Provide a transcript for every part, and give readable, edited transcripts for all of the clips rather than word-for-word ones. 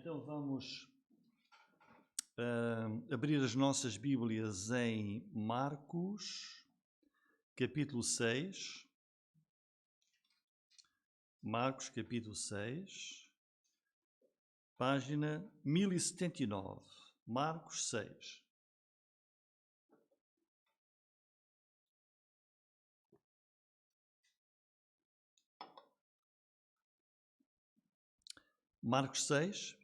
Então vamos abrir as nossas Bíblias em Marcos, capítulo 6. Marcos, capítulo 6, página 1079. Marcos 6. Marcos 6.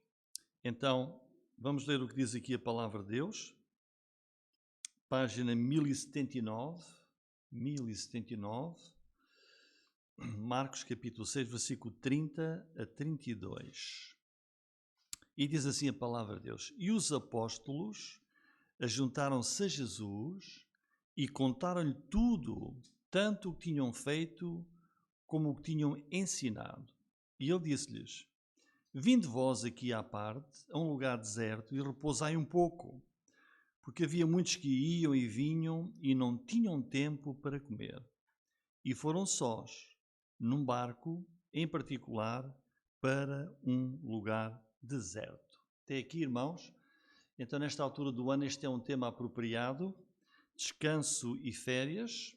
Então, vamos ler o que diz aqui a palavra de Deus. Página 1079. 1079. Marcos, capítulo 6, versículo 30 a 32. E diz assim a palavra de Deus: E os apóstolos ajuntaram-se a Jesus e contaram-lhe tudo, tanto o que tinham feito como o que tinham ensinado. E ele disse-lhes: Vinde vós aqui à parte, a um lugar deserto, e repousai um pouco, porque havia muitos que iam e vinham e não tinham tempo para comer. E foram sós, num barco, em particular, para um lugar deserto. Até aqui, irmãos. Então, nesta altura do ano, este é um tema apropriado: descanso e férias.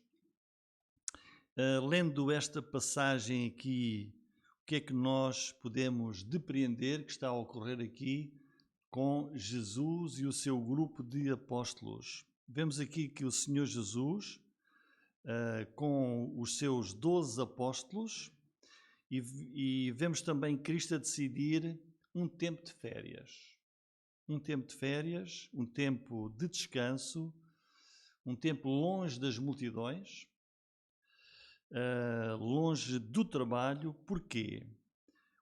Lendo esta passagem aqui, o que é que nós podemos depreender que está a ocorrer aqui com Jesus e o seu grupo de apóstolos? Vemos aqui que o Senhor Jesus, com os seus 12 apóstolos, e vemos também Cristo a decidir um tempo de férias. Um tempo de férias, um tempo de descanso, um tempo longe das multidões, longe do trabalho. Porquê?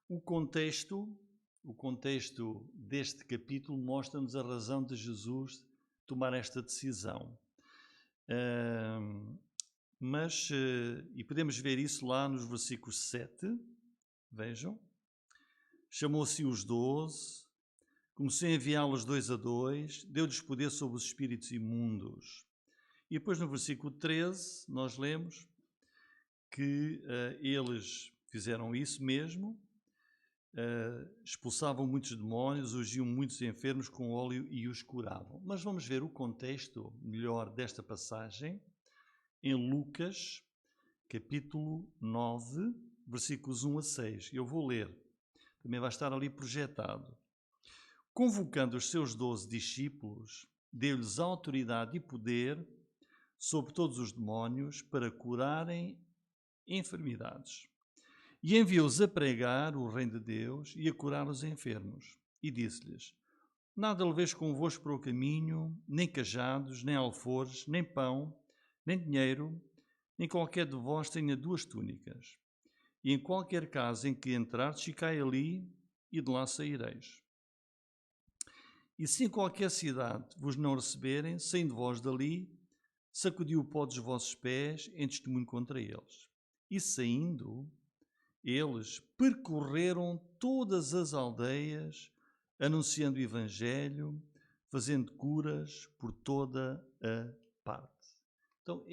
O contexto deste capítulo mostra-nos a razão de Jesus tomar esta decisão. E podemos ver isso lá nos versículos 7, vejam. Chamou-se os 12, começou a enviá-los 2 a 2, deu-lhes poder sobre os espíritos imundos. E depois no versículo 13 nós lemos que eles fizeram isso mesmo, expulsavam muitos demónios, ungiam muitos enfermos com óleo e os curavam. Mas vamos ver o contexto melhor desta passagem em Lucas, capítulo 9, versículos 1 a 6. Eu vou ler, também vai estar ali projetado. Convocando os seus 12 discípulos, deu-lhes autoridade e poder sobre todos os demónios para curarem enfermidades. E enviou-os a pregar o reino de Deus e a curar os enfermos. E disse-lhes: Nada leveis convosco para o caminho, nem cajados, nem alforjes, nem pão, nem dinheiro, nem qualquer de vós tenha 2 túnicas. E em qualquer casa em que entrardes, ficai ali, e de lá saireis. E se em qualquer cidade vos não receberem, saindo vós dali, sacudi o pó dos vossos pés em testemunho contra eles. E saindo, eles percorreram todas as aldeias, anunciando o Evangelho, fazendo curas por toda a parte. Então,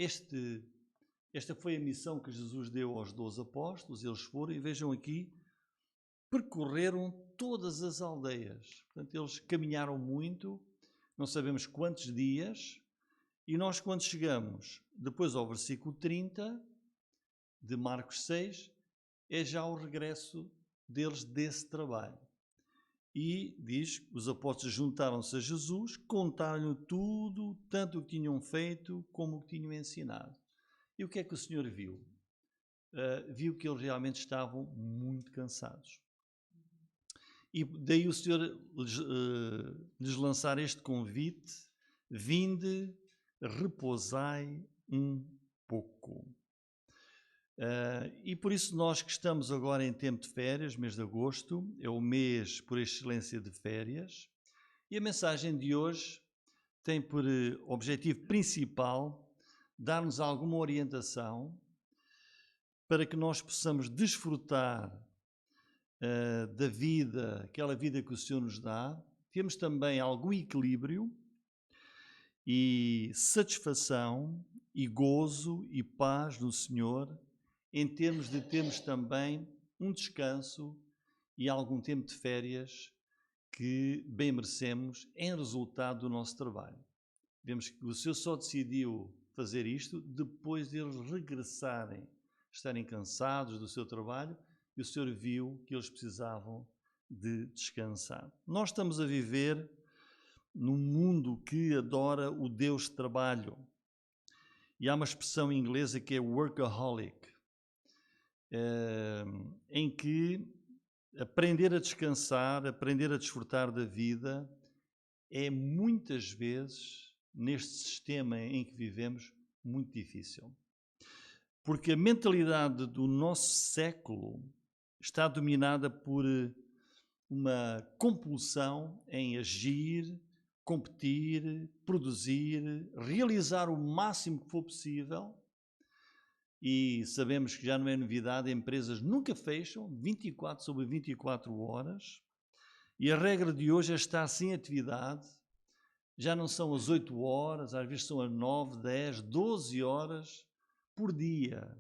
esta foi a missão que Jesus deu aos 12 apóstolos. Eles foram, e vejam aqui, percorreram todas as aldeias. Portanto, eles caminharam muito, não sabemos quantos dias, e nós, quando chegamos depois ao versículo 30 de Marcos 6, é já o regresso deles desse trabalho. E diz que os apóstolos juntaram-se a Jesus, contaram-lhe tudo, tanto o que tinham feito como o que tinham ensinado. E o que é que o Senhor viu? Viu que eles realmente estavam muito cansados. E daí o Senhor lhes lançar este convite: vinde, repousai um pouco. E por isso nós que estamos agora em tempo de férias, mês de agosto, é o mês por excelência de férias, e a mensagem de hoje tem por objetivo principal dar-nos alguma orientação para que nós possamos desfrutar da vida, aquela vida que o Senhor nos dá. Temos também algum equilíbrio e satisfação e gozo e paz no Senhor, em termos de termos também um descanso e algum tempo de férias que bem merecemos em resultado do nosso trabalho. Vemos que o Senhor só decidiu fazer isto depois de eles regressarem, estarem cansados do seu trabalho, e o Senhor viu que eles precisavam de descansar. Nós estamos a viver num mundo que adora o Deus trabalho. E há uma expressão inglesa que é workaholic, em que aprender a descansar, aprender a desfrutar da vida é muitas vezes, neste sistema em que vivemos, muito difícil. Porque a mentalidade do nosso século está dominada por uma compulsão em agir, competir, produzir, realizar o máximo que for possível. E sabemos que já não é novidade, empresas nunca fecham, 24 sobre 24 horas. E a regra de hoje é estar sem atividade. Já não são as 8 horas, às vezes são as 9, 10, 12 horas por dia.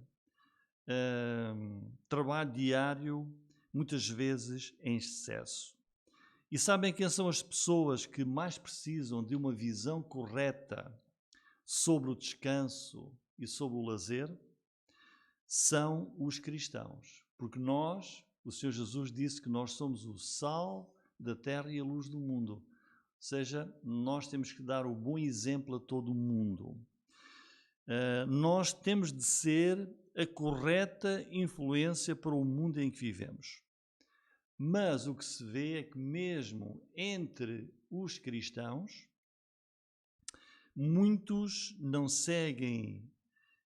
Trabalho diário, muitas vezes em excesso. E sabem quem são as pessoas que mais precisam de uma visão correta sobre o descanso e sobre o lazer? São os cristãos. Porque nós, o Senhor Jesus disse que nós somos o sal da terra e a luz do mundo. Ou seja, nós temos que dar o bom exemplo a todo o mundo. Nós temos de ser a correta influência para o mundo em que vivemos. Mas o que se vê é que mesmo entre os cristãos, muitos não seguem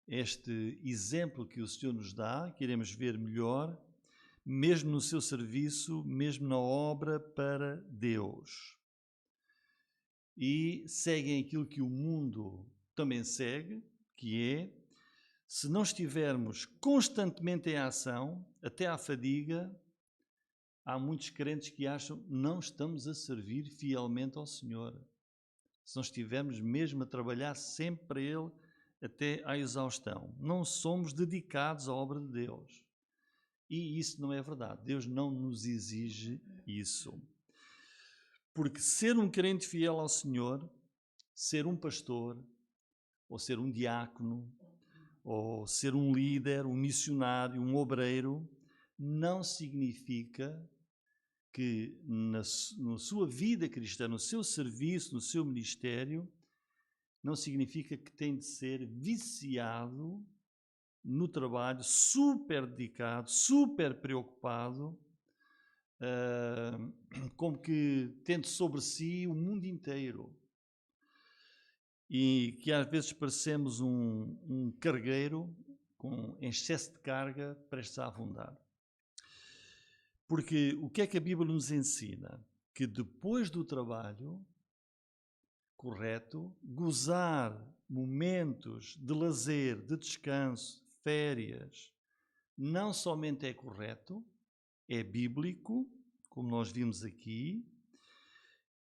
este exemplo que o Senhor nos dá, que iremos ver melhor, mesmo no seu serviço, mesmo na obra para Deus. E seguem aquilo que o mundo também segue, que é, se não estivermos constantemente em ação, até à fadiga, há muitos crentes que acham que não estamos a servir fielmente ao Senhor. Se não estivermos mesmo a trabalhar sempre para Ele até à exaustão. Não somos dedicados à obra de Deus. E isso não é verdade. Deus não nos exige isso. Porque ser um crente fiel ao Senhor, ser um pastor, ou ser um diácono, ou ser um líder, um missionário, um obreiro, não significa que na sua vida cristã, no seu serviço, no seu ministério, não significa que tem de ser viciado no trabalho, super dedicado, super preocupado, como que tente sobre si o mundo inteiro. E que às vezes parecemos um cargueiro com excesso de carga prestes a afundar. Porque o que é que a Bíblia nos ensina? Que depois do trabalho correto, gozar momentos de lazer, de descanso, férias, não somente é correto, é bíblico, como nós vimos aqui,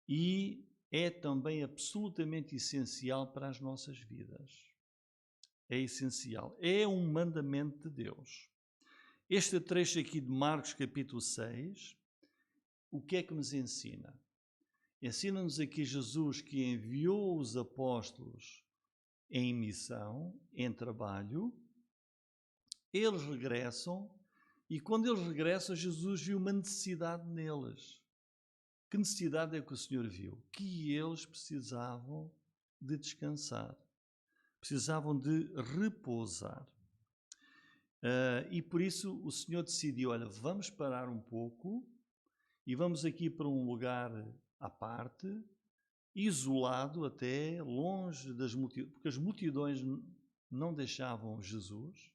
e é também absolutamente essencial para as nossas vidas. É essencial. É um mandamento de Deus. Este trecho aqui de Marcos capítulo 6, o que é que nos ensina? Ensina-nos aqui Jesus que enviou os apóstolos em missão, em trabalho. Eles regressam e quando eles regressam, Jesus viu uma necessidade neles. Que necessidade é que o Senhor viu? Que eles precisavam de descansar. Precisavam de repousar. E por isso o Senhor decidiu, olha, vamos parar um pouco e vamos aqui para um lugar à parte, isolado até, longe das multidões, porque as multidões não deixavam Jesus,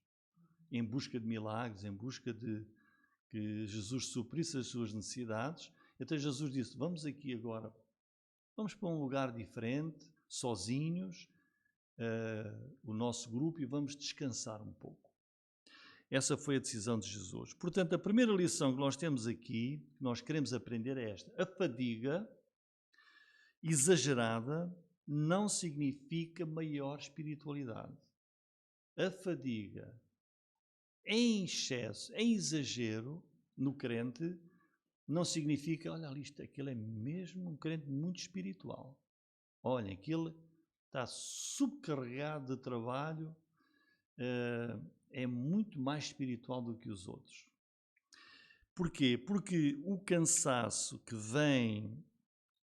em busca de milagres, em busca de que Jesus suprisse as suas necessidades. Então Jesus disse, vamos aqui agora, vamos para um lugar diferente, sozinhos, o nosso grupo, e vamos descansar um pouco. Essa foi a decisão de Jesus. Portanto, a primeira lição que nós temos aqui, que nós queremos aprender é esta. A fadiga exagerada não significa maior espiritualidade. A fadiga em excesso, em exagero, no crente, não significa, olha ali, aquele é mesmo um crente muito espiritual. Olha, aquele está subcarregado de trabalho, é muito mais espiritual do que os outros. Porquê? Porque o cansaço que vem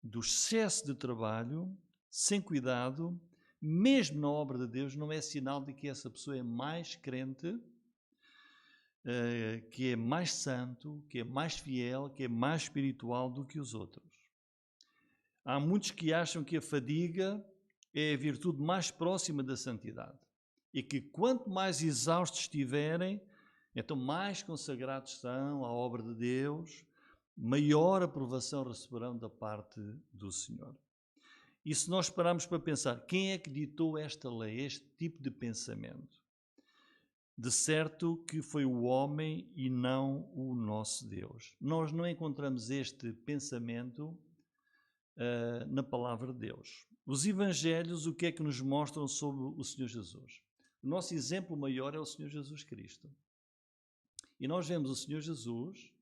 do excesso de trabalho, sem cuidado, mesmo na obra de Deus, não é sinal de que essa pessoa é mais crente, que é mais santo, que é mais fiel, que é mais espiritual do que os outros. Há muitos que acham que a fadiga é a virtude mais próxima da santidade e que quanto mais exaustos estiverem, então mais consagrados são à obra de Deus, maior aprovação receberão da parte do Senhor. E se nós pararmos para pensar, quem é que ditou esta lei, este tipo de pensamento? De certo que foi o homem e não o nosso Deus. Nós não encontramos este pensamento na palavra de Deus. Os evangelhos, o que é que nos mostram sobre o Senhor Jesus? O nosso exemplo maior é o Senhor Jesus Cristo. E nós vemos o Senhor Jesus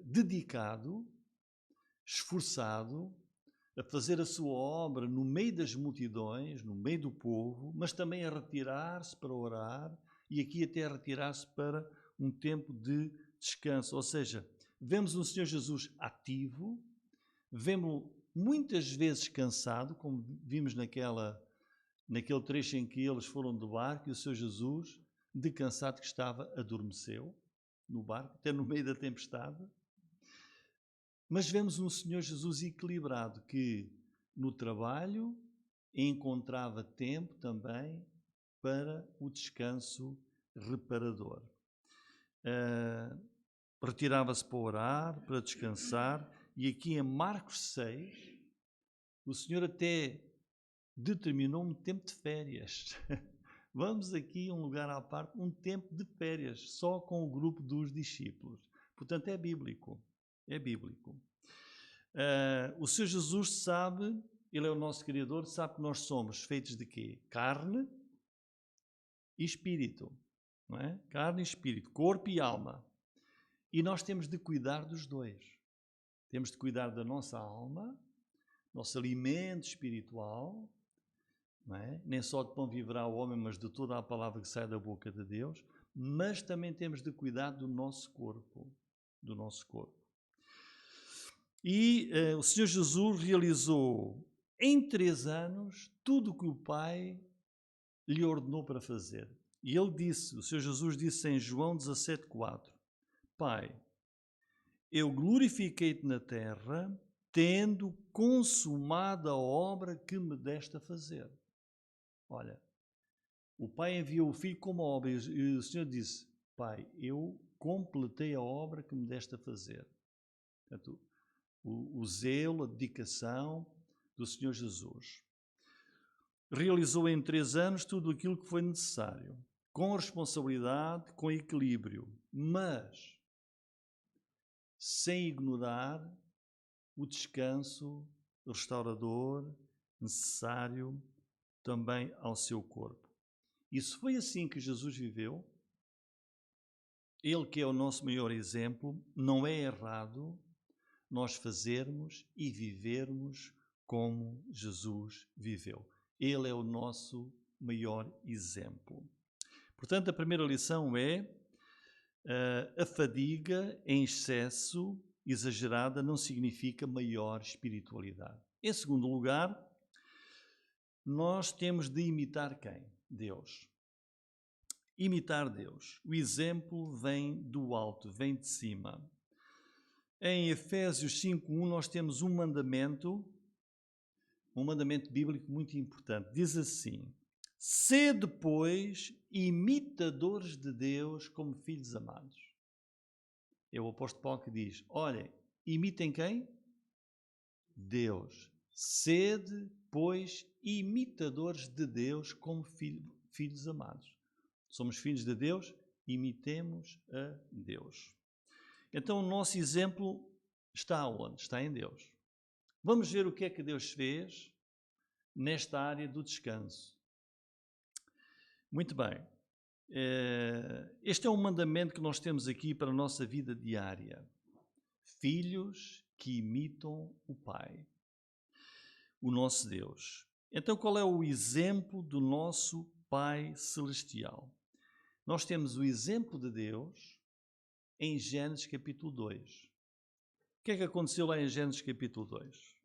dedicado, esforçado, a fazer a sua obra no meio das multidões, no meio do povo, mas também a retirar-se para orar e aqui até a retirar-se para um tempo de descanso. Ou seja, vemos o Senhor Jesus ativo, vemos-lo muitas vezes cansado, como vimos naquele trecho em que eles foram do barco e o Senhor Jesus, de cansado que estava, adormeceu no barco, até no meio da tempestade. Mas vemos um Senhor Jesus equilibrado, que no trabalho encontrava tempo também para o descanso reparador. Retirava-se para orar, para descansar, e aqui em Marcos 6, o Senhor até determinou um tempo de férias. Vamos aqui, um lugar à parte, um tempo de férias, só com o grupo dos discípulos. Portanto, é bíblico. É bíblico. O Senhor Jesus sabe, Ele é o nosso Criador, sabe que nós somos feitos de quê? Carne e espírito. Não é? Carne e espírito, corpo e alma. E nós temos de cuidar dos dois. Temos de cuidar da nossa alma, nosso alimento espiritual, não é? Nem só de pão viverá o homem, mas de toda a palavra que sai da boca de Deus, mas também temos de cuidar do nosso corpo, E o Senhor Jesus realizou em 3 anos tudo o que o Pai lhe ordenou para fazer. E ele disse, o Senhor Jesus disse em João 17,4, Pai, eu glorifiquei-te na terra, tendo consumado a obra que me deste a fazer. Olha, o Pai enviou o Filho como obra e o Senhor disse, Pai, eu completei a obra que me deste a fazer. Portanto, o zelo, a dedicação do Senhor Jesus. Realizou em 3 anos tudo aquilo que foi necessário, com responsabilidade, com equilíbrio, mas sem ignorar o descanso restaurador necessário também ao seu corpo. E se foi assim que Jesus viveu, Ele que é o nosso maior exemplo, não é errado nós fazermos e vivermos como Jesus viveu. Ele é o nosso maior exemplo. Portanto, a primeira lição é a fadiga em excesso, exagerada, não significa maior espiritualidade. Em segundo lugar, nós temos de imitar quem? Deus. Imitar Deus. O exemplo vem do alto, vem de cima. Em Efésios 5:1 nós temos um mandamento bíblico muito importante. Diz assim, sede, pois, imitadores de Deus como filhos amados. É o apóstolo Paulo que diz, olhem, imitem quem? Deus. Sede, pois, imitadores de Deus como filhos amados. Somos filhos de Deus, imitemos a Deus. Então o nosso exemplo está onde? Está em Deus. Vamos ver o que é que Deus fez nesta área do descanso. Muito bem. Este é um mandamento que nós temos aqui para a nossa vida diária. Filhos que imitam o Pai, o nosso Deus. Então, qual é o exemplo do nosso Pai Celestial? Nós temos o exemplo de Deus em Gênesis capítulo 2. O que é que aconteceu lá em Gênesis capítulo 2?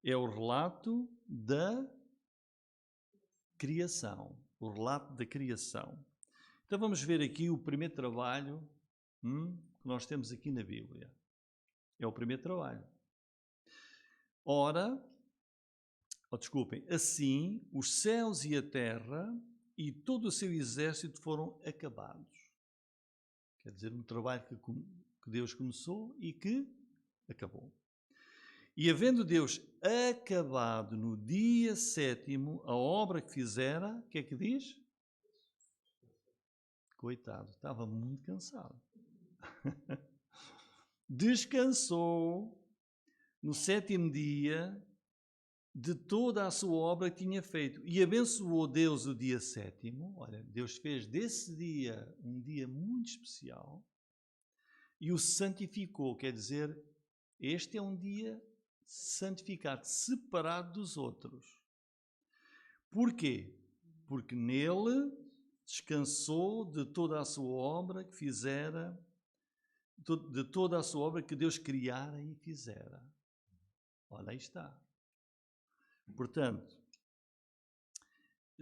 É o relato da criação. O relato da criação. Então vamos ver aqui o primeiro trabalho que nós temos aqui na Bíblia. É o primeiro trabalho. Ora, desculpem, assim os céus e a terra e todo o seu exército foram acabados. Quer dizer, um trabalho que Deus começou e que acabou. E havendo Deus acabado no dia 7º a obra que fizera, o que é que diz? Coitado, estava muito cansado. Descansou no 7º dia de toda a sua obra que tinha feito. E abençoou Deus o dia 7º. Olha, Deus fez desse dia um dia muito especial e o santificou. Quer dizer, este é um dia santificado, separado dos outros. Porquê? Porque nele descansou de toda a sua obra que fizera, de toda a sua obra que Deus criara e fizera. Olha, aí está. Portanto,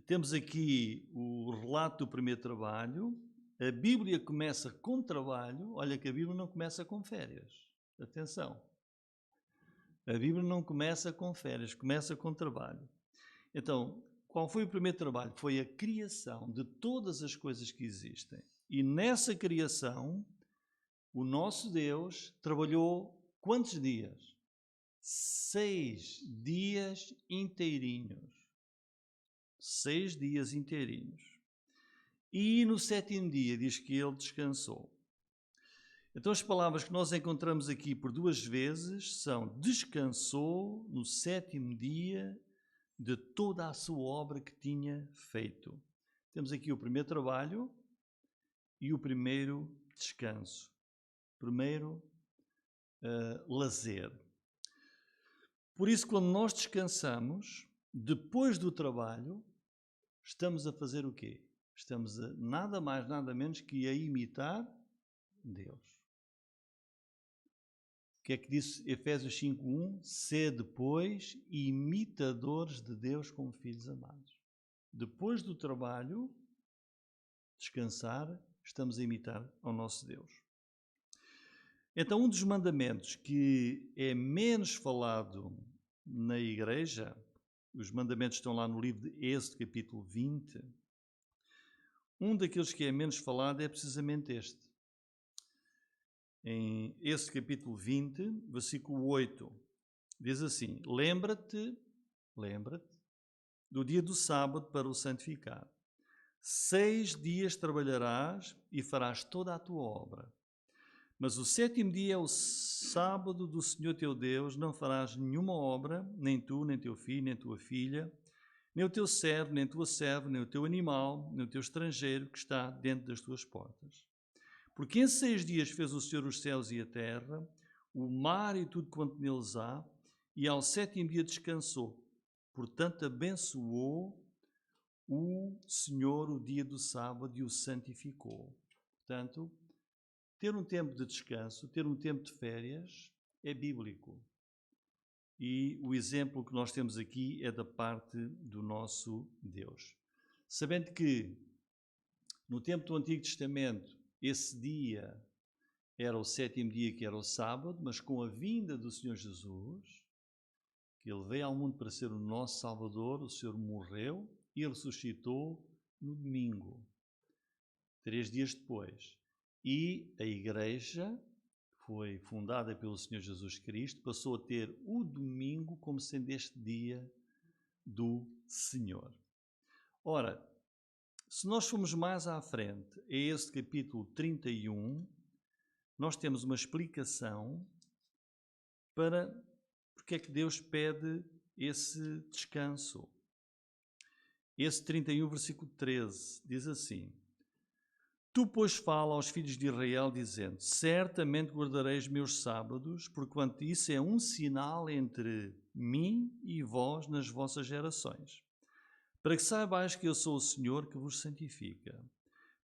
temos aqui o relato do primeiro trabalho. A Bíblia começa com trabalho. Olha que a Bíblia não começa com férias. Atenção. A Bíblia não começa com férias, começa com trabalho. Então, qual foi o primeiro trabalho? Foi a criação de todas as coisas que existem. E nessa criação, o nosso Deus trabalhou quantos dias? 6 dias inteirinhos. 6 dias inteirinhos. E no 7º dia diz que ele descansou. Então as palavras que nós encontramos aqui por 2 vezes são: descansou no 7º dia de toda a sua obra que tinha feito. Temos aqui o primeiro trabalho e o primeiro descanso. Primeiro, lazer. Por isso, quando nós descansamos, depois do trabalho, estamos a fazer o quê? Estamos a nada mais, nada menos que a imitar Deus. O que é que disse Efésios 5:1? Sede, pois, imitadores de Deus como filhos amados. Depois do trabalho, descansar, estamos a imitar ao nosso Deus. Então, um dos mandamentos que é menos falado na igreja, os mandamentos estão lá no livro de Êxodo, capítulo 20, um daqueles que é menos falado é precisamente este. Em Êxodo, capítulo 20, versículo 8, diz assim: Lembra-te do dia do sábado para o santificar. 6 dias trabalharás e farás toda a tua obra. Mas o 7º dia é o sábado do Senhor teu Deus, não farás nenhuma obra, nem tu, nem teu filho, nem tua filha, nem o teu servo, nem tua serva, nem o teu animal, nem o teu estrangeiro que está dentro das tuas portas. Porque em 6 dias fez o Senhor os céus e a terra, o mar e tudo quanto neles há, e ao 7º dia descansou. Portanto, abençoou o Senhor o dia do sábado e o santificou. Portanto, ter um tempo de descanso, ter um tempo de férias, é bíblico. E o exemplo que nós temos aqui é da parte do nosso Deus. Sabendo que, no tempo do Antigo Testamento, esse dia era o 7º dia, que era o sábado, mas com a vinda do Senhor Jesus, que Ele veio ao mundo para ser o nosso Salvador, o Senhor morreu e ressuscitou no domingo, 3 dias depois. E a igreja foi fundada pelo Senhor Jesus Cristo, passou a ter o domingo como sendo este dia do Senhor. Ora, se nós formos mais à frente, a este capítulo 31, nós temos uma explicação para porque é que Deus pede esse descanso. Esse 31, versículo 13, diz assim: Tu, pois, fala aos filhos de Israel, dizendo: certamente guardareis meus sábados, porquanto isso é um sinal entre mim e vós nas vossas gerações, para que saibais que eu sou o Senhor que vos santifica.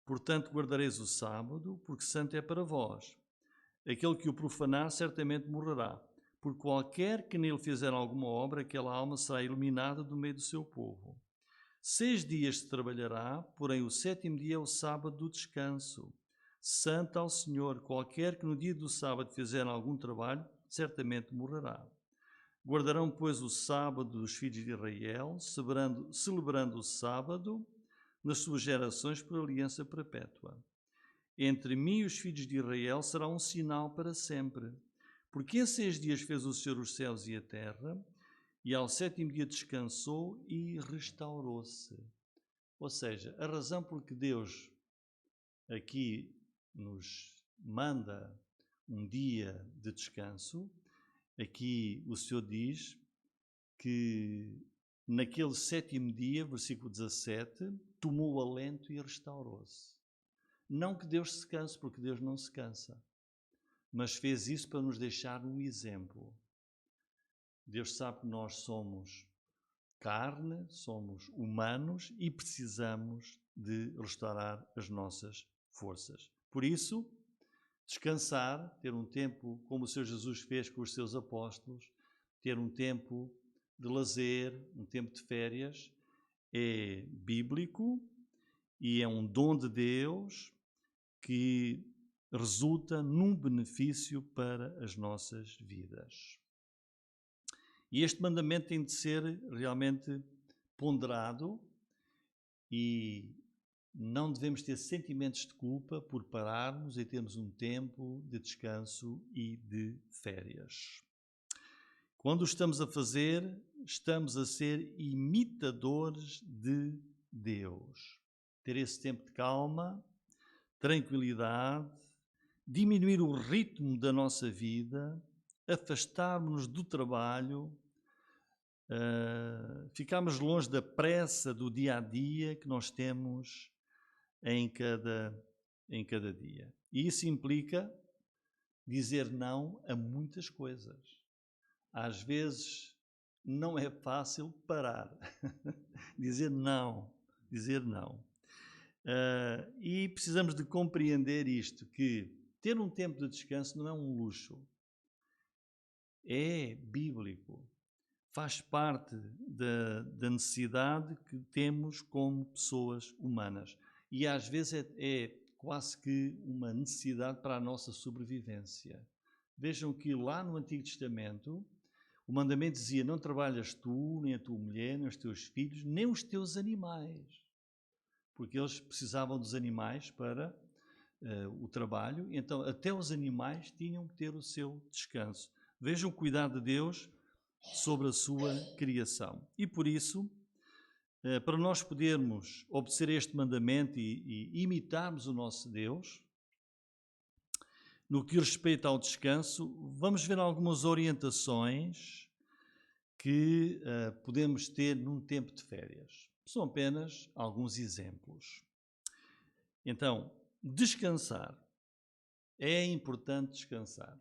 Portanto, guardareis o sábado, porque santo é para vós. Aquele que o profanar certamente morrerá, porque qualquer que nele fizer alguma obra, aquela alma será eliminada do meio do seu povo. 6 dias se trabalhará, porém o 7º dia é o sábado do descanso. Santo ao Senhor, qualquer que no dia do sábado fizer algum trabalho, certamente morrerá. Guardarão, pois, o sábado dos filhos de Israel, celebrando o sábado nas suas gerações por aliança perpétua. Entre mim e os filhos de Israel será um sinal para sempre. Porque em 6 dias fez o Senhor os céus e a terra, e ao 7º dia descansou e restaurou-se. Ou seja, a razão por que Deus aqui nos manda um dia de descanso, aqui o Senhor diz que naquele 7º dia, versículo 17, tomou o alento e restaurou-se. Não que Deus se canse, porque Deus não se cansa, mas fez isso para nos deixar um exemplo. Deus sabe que nós somos carne, somos humanos e precisamos de restaurar as nossas forças. Por isso, descansar, ter um tempo como o Senhor Jesus fez com os seus apóstolos, ter um tempo de lazer, um tempo de férias, é bíblico e é um dom de Deus que resulta num benefício para as nossas vidas. E este mandamento tem de ser realmente ponderado e não devemos ter sentimentos de culpa por pararmos e termos um tempo de descanso e de férias. Quando o estamos a fazer, estamos a ser imitadores de Deus. Ter esse tempo de calma, tranquilidade, diminuir o ritmo da nossa vida, afastarmos-nos do trabalho, ficarmos longe da pressa do dia a dia que nós temos em cada dia. E isso implica dizer não a muitas coisas. Às vezes não é fácil parar, dizer não. E precisamos de compreender isto, que ter um tempo de descanso não é um luxo, é bíblico, faz parte da necessidade que temos como pessoas humanas e às vezes é quase que uma necessidade para a nossa sobrevivência. Vejam que lá no Antigo Testamento o mandamento dizia: não trabalhas tu, nem a tua mulher, nem os teus filhos, nem os teus animais, porque eles precisavam dos animais para o trabalho, então até os animais tinham que ter o seu descanso. Vejam o cuidado de Deus sobre a sua criação. E por isso, para nós podermos obedecer este mandamento e imitarmos o nosso Deus, no que respeita ao descanso, vamos ver algumas orientações que podemos ter num tempo de férias. São apenas alguns exemplos. Então, descansar. É importante descansar.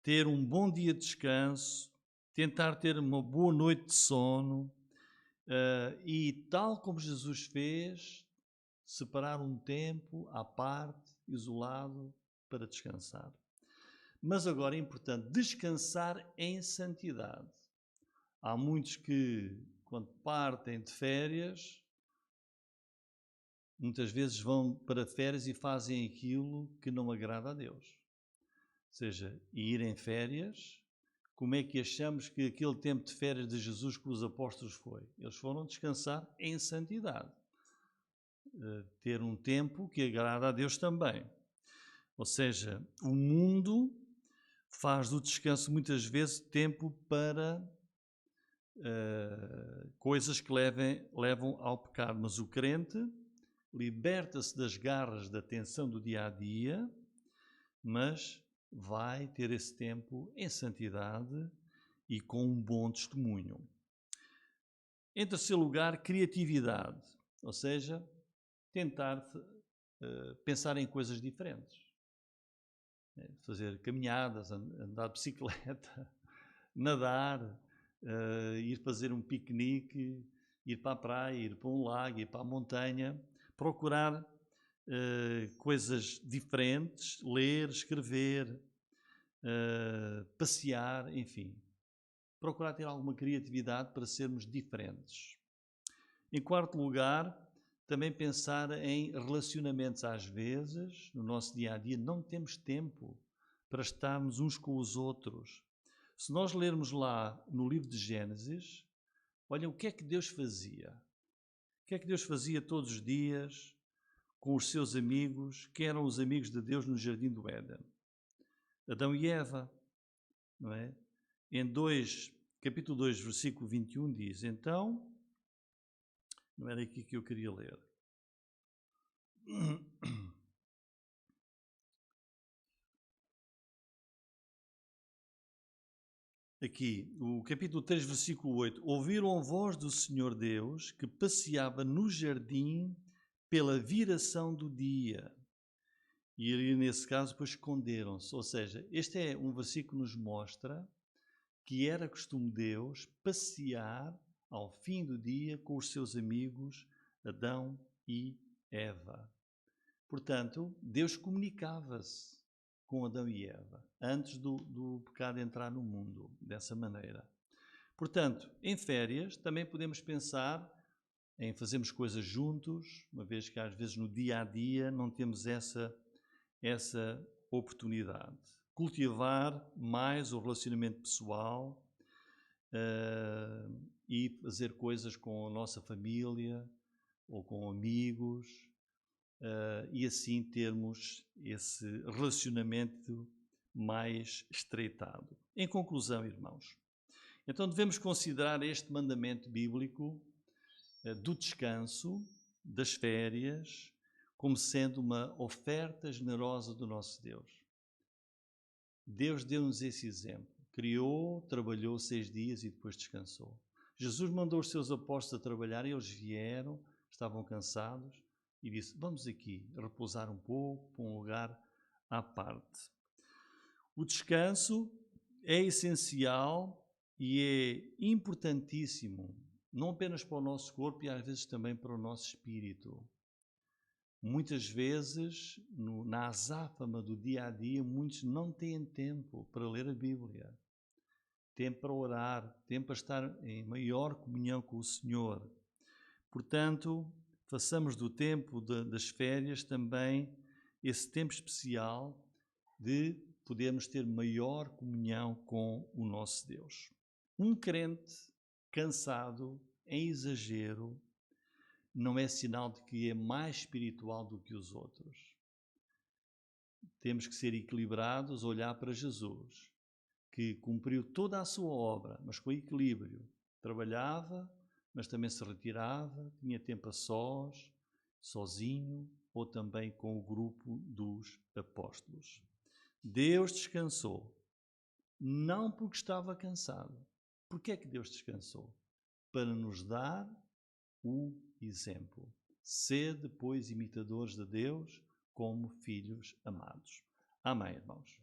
Ter um bom dia de descanso, tentar ter uma boa noite de sono e, tal como Jesus fez, separar um tempo à parte, isolado, para descansar. Mas agora é importante descansar em santidade. Há muitos que, quando partem de férias, muitas vezes vão para férias e fazem aquilo que não agrada a Deus. Ou seja, ir em férias, como é que achamos que aquele tempo de férias de Jesus com os apóstolos foi? Eles foram descansar em santidade. Ter um tempo que agrada a Deus também. Ou seja, o mundo faz do descanso muitas vezes tempo para coisas que levam ao pecado. Mas o crente liberta-se das garras da tensão do dia a dia, mas vai ter esse tempo em santidade e com um bom testemunho. Em terceiro lugar, criatividade, ou seja, tentar pensar em coisas diferentes. Fazer caminhadas, andar de bicicleta, nadar, ir fazer um piquenique, ir para a praia, ir para um lago, ir para a montanha, procurar coisas diferentes, ler, escrever, passear, enfim. Procurar ter alguma criatividade para sermos diferentes. Em quarto lugar, também pensar em relacionamentos. Às vezes, no nosso dia-a-dia, não temos tempo para estarmos uns com os outros. Se nós lermos lá no livro de Gênesis, olha o que é que Deus fazia. O que é que Deus fazia todos os dias com os seus amigos, que eram os amigos de Deus no Jardim do Éden? Adão e Eva, não é? Capítulo 2, versículo 21 diz, então, não era aqui que eu queria ler. Aqui, o capítulo 3, versículo 8. Ouviram a voz do Senhor Deus que passeava no jardim pela viração do dia. E ali, nesse caso, depois esconderam-se. Ou seja, este é um versículo que nos mostra que era costume de Deus passear ao fim do dia com os seus amigos Adão e Eva. Portanto, Deus comunicava-se com Adão e Eva antes do pecado entrar no mundo, dessa maneira. Portanto, em férias também podemos pensar em fazermos coisas juntos, uma vez que às vezes no dia-a-dia não temos essa oportunidade. Cultivar mais o relacionamento pessoal e fazer coisas com a nossa família ou com amigos e assim termos esse relacionamento mais estreitado. Em conclusão, irmãos, então devemos considerar este mandamento bíblico do descanso, das férias, como sendo uma oferta generosa do nosso Deus. Deus deu-nos esse exemplo. Criou, trabalhou 6 dias e depois descansou. Jesus mandou os seus apóstolos a trabalhar e eles vieram, estavam cansados e disse, vamos aqui repousar um pouco para um lugar à parte. O descanso é essencial e é importantíssimo, não apenas para o nosso corpo e às vezes também para o nosso espírito. Muitas vezes, na azáfama do dia-a-dia, muitos não têm tempo para ler a Bíblia, tempo para orar, tempo para estar em maior comunhão com o Senhor. Portanto, façamos do tempo das férias também esse tempo especial de podermos ter maior comunhão com o nosso Deus. Um crente cansado, em exagero, não é sinal de que é mais espiritual do que os outros. Temos que ser equilibrados, olhar para Jesus, que cumpriu toda a sua obra, mas com equilíbrio. Trabalhava, mas também se retirava, tinha tempo a sós, sozinho, ou também com o grupo dos apóstolos. Deus descansou, não porque estava cansado. Por que é que Deus descansou? Para nos dar o exemplo. Sede, pois, imitadores de Deus como filhos amados. Amém, irmãos.